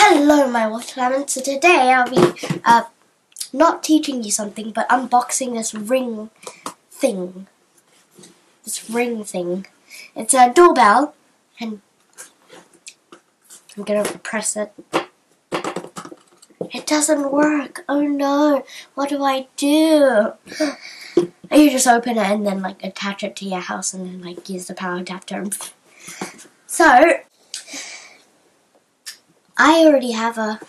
Hello my watermelon. So today I'll be not teaching you something but unboxing this ring thing. It's a doorbell and I'm gonna press it. It doesn't work. Oh no, what do I do? You just open it and then like attach it to your house and then like use the power adapter. So I already have a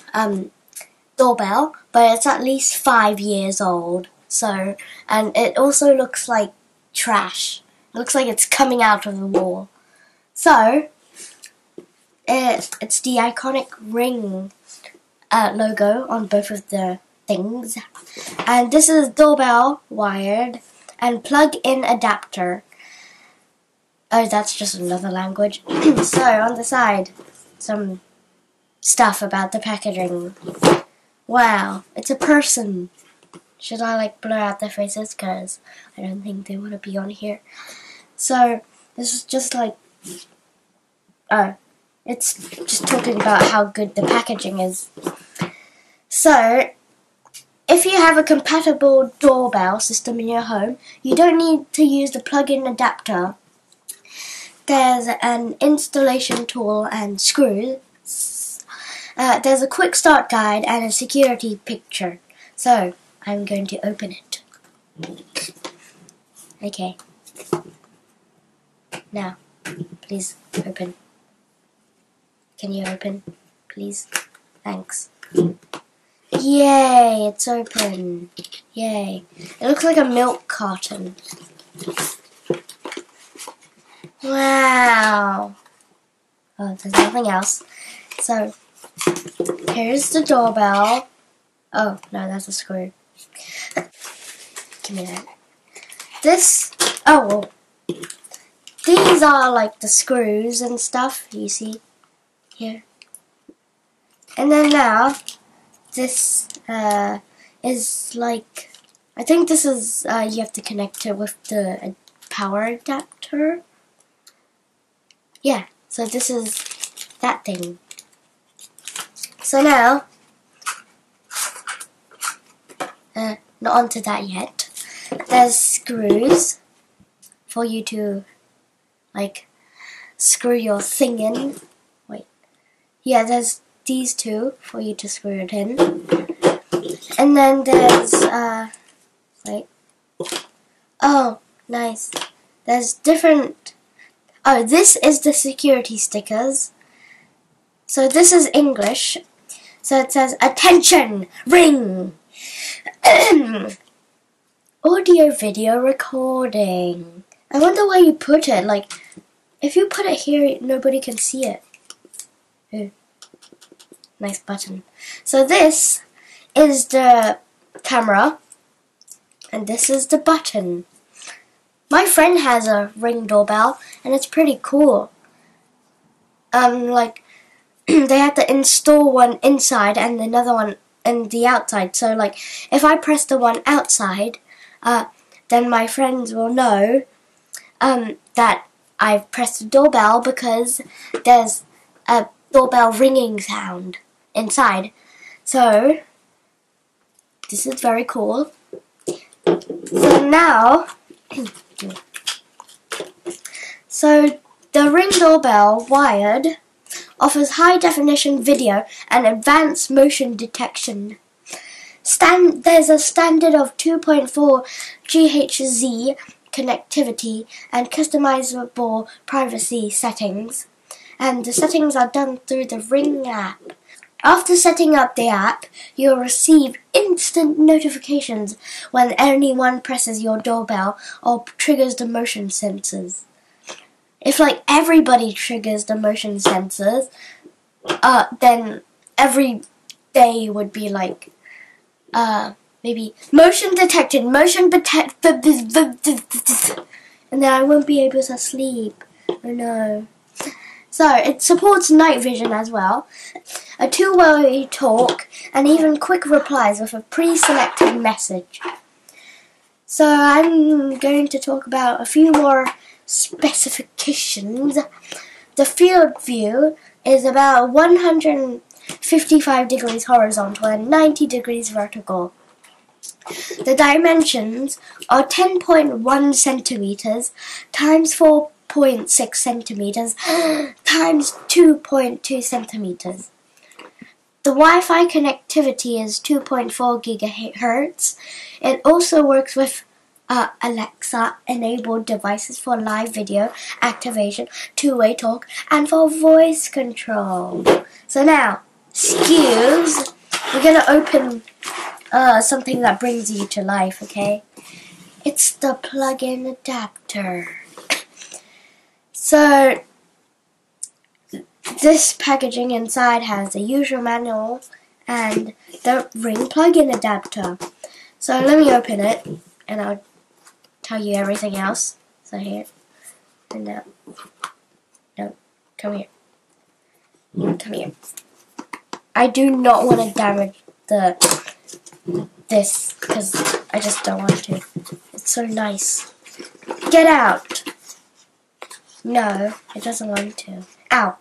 doorbell, but it's at least 5 years old. So, and it also looks like trash. It looks like it's coming out of the wall. So, it's the iconic ring logo on both of the things. And this is doorbell wired and plug-in adapter. Oh, that's just another language. So, on the side, some stuff about the packaging. Wow, it's a person. Should I like blur out their faces? Because I don't think they want to be on here. So, this is just like, it's just talking about how good the packaging is. So, if you have a compatible doorbell system in your home, you don't need to use the plug-in adapter. There's an installation tool and screws. There's a quick start guide and a security picture. So, I'm going to open it. Okay. Now, please open. Can you open? Please? Thanks. Yay, it's open. Yay. It looks like a milk carton. Wow. Oh, there's nothing else. So, here's the doorbell. Oh, no, that's a screw. Give me that. These are like the screws and stuff, you see here. And then now, this is like, I think this is, you have to connect it with the power adapter. Yeah, so this is that thing. So now, not onto that yet. There's screws for you to like screw your thing in. Wait, yeah, there's these two for you to screw it in, and then there's wait. Oh, nice. There's different. Oh, this is the security stickers. So this is English. So it says, attention, ring. Audio video recording. I wonder where you put it. Like, if you put it here, nobody can see it. Ooh. Nice button. So this is the camera. And this is the button. My friend has a Ring doorbell, and it's pretty cool. Like, they have to install one inside and another one in the outside. So, like, if I press the one outside, then my friends will know that I've pressed the doorbell because there's a doorbell ringing sound inside. So, this is very cool. So now, so the Ring doorbell wired offers high-definition video and advanced motion detection. There's a standard of 2.4 GHz connectivity and customizable privacy settings. And the settings are done through the Ring app. After setting up the app, you'll receive instant notifications when anyone presses your doorbell or triggers the motion sensors. If like everybody triggers the motion sensors, then every day would be like, maybe motion detected, and then I won't be able to sleep. Oh no. So it supports night vision as well, a two-way talk, and even quick replies with a pre-selected message. So I'm going to talk about a few more specifications. The field view is about 150 55 degrees horizontal and 90 degrees vertical. The dimensions are 10.1 centimeters times 4.6 centimeters times 2.2 centimeters. The Wi-Fi connectivity is 2.4 gigahertz. It also works with Alexa-enabled devices for live video activation, two-way talk, and for voice control. So now, excuse, we're going to open something that brings you to life, okay? It's the plug-in adapter. So, this packaging inside has the usual manual and the ring plug-in adapter. So let me open it and I'll tell you everything else. So here, and now, no, come here. Come here. I do not want to damage this because I just don't want to. It's so nice. Get out. No, it doesn't want to. Ow.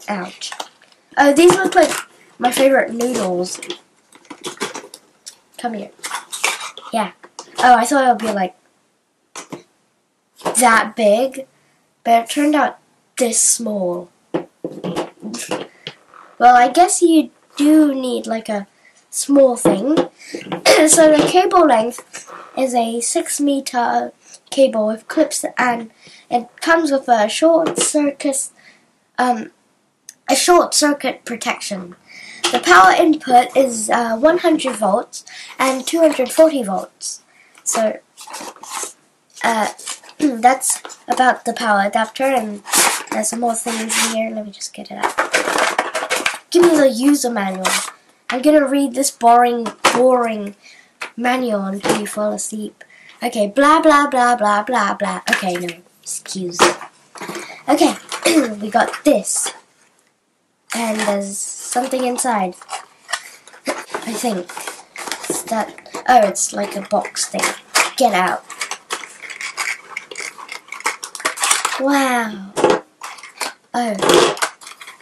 Ouch. Oh, these look like my favorite noodles. Come here. Yeah. Oh, I thought it would be like that big, but it turned out this small. Well, I guess you do need like a small thing. So the cable length is a 6-meter cable with clips, and it comes with a short circuit protection. The power input is 100 volts and 240 volts. So that's about the power adapter, and there's some more things in here. Let me just get it out. Give me the user manual. I'm gonna read this boring manual until you fall asleep. Okay, blah blah blah blah blah blah. Okay, no, excuse. Okay, we got this. And there's something inside. I think. It's that. Oh, it's like a box thing. Get out. Wow.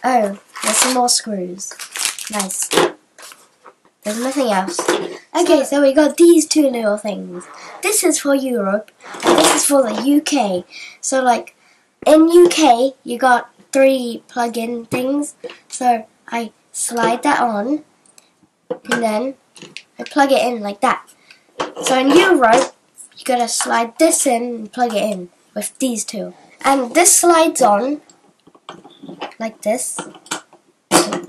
Oh, there's some more screws. Nice. There's nothing else. Okay, so we got these two little things. This is for Europe, and this is for the UK. So, like, in UK, you got 3 plug-in things. So I slide that on, and then I plug it in like that. So in Europe, you gotta slide this in and plug it in with these two. And this slides on like this.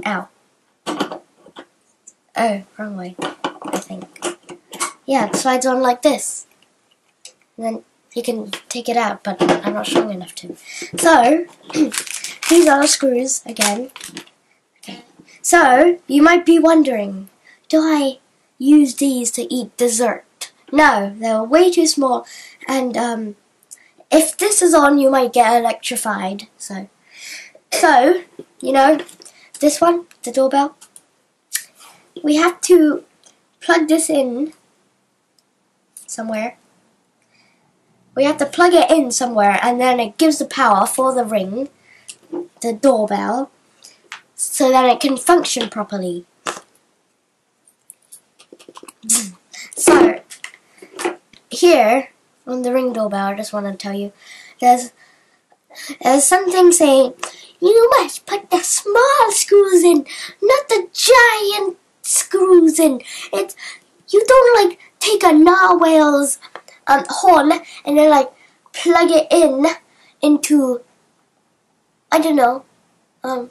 Ow. Oh, wrong way, I think. Yeah, it slides on like this. And then you can take it out, but I'm not strong enough to. So, these are the screws again. Okay. So, you might be wondering, do I use these to eat dessert? No, they're way too small, and if this is on, you might get electrified. So, you know, this one, the doorbell, we have to plug this in somewhere. We have to plug it in somewhere, and then it gives the power for the ring, the doorbell, so that it can function properly. So, here on the ring doorbell, I just want to tell you, there's something saying, you must put the small screws in, not the giant screws in. You don't like take a narwhal's horn and then like plug it into, I don't know, a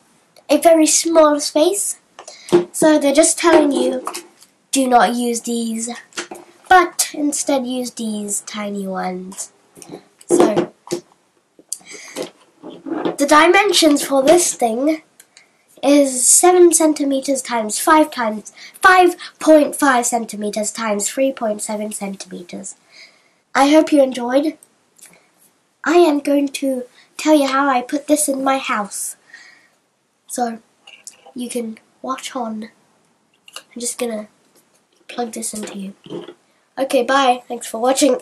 very small space. So they're just telling you, do not use these, but instead use these tiny ones. So the dimensions for this thing is 7 centimeters times 5.5 centimeters times 3.7 centimeters. I hope you enjoyed. I am going to tell you how I put this in my house. So you can watch on. I'm just gonna plug this into you. Okay, bye. Thanks for watching.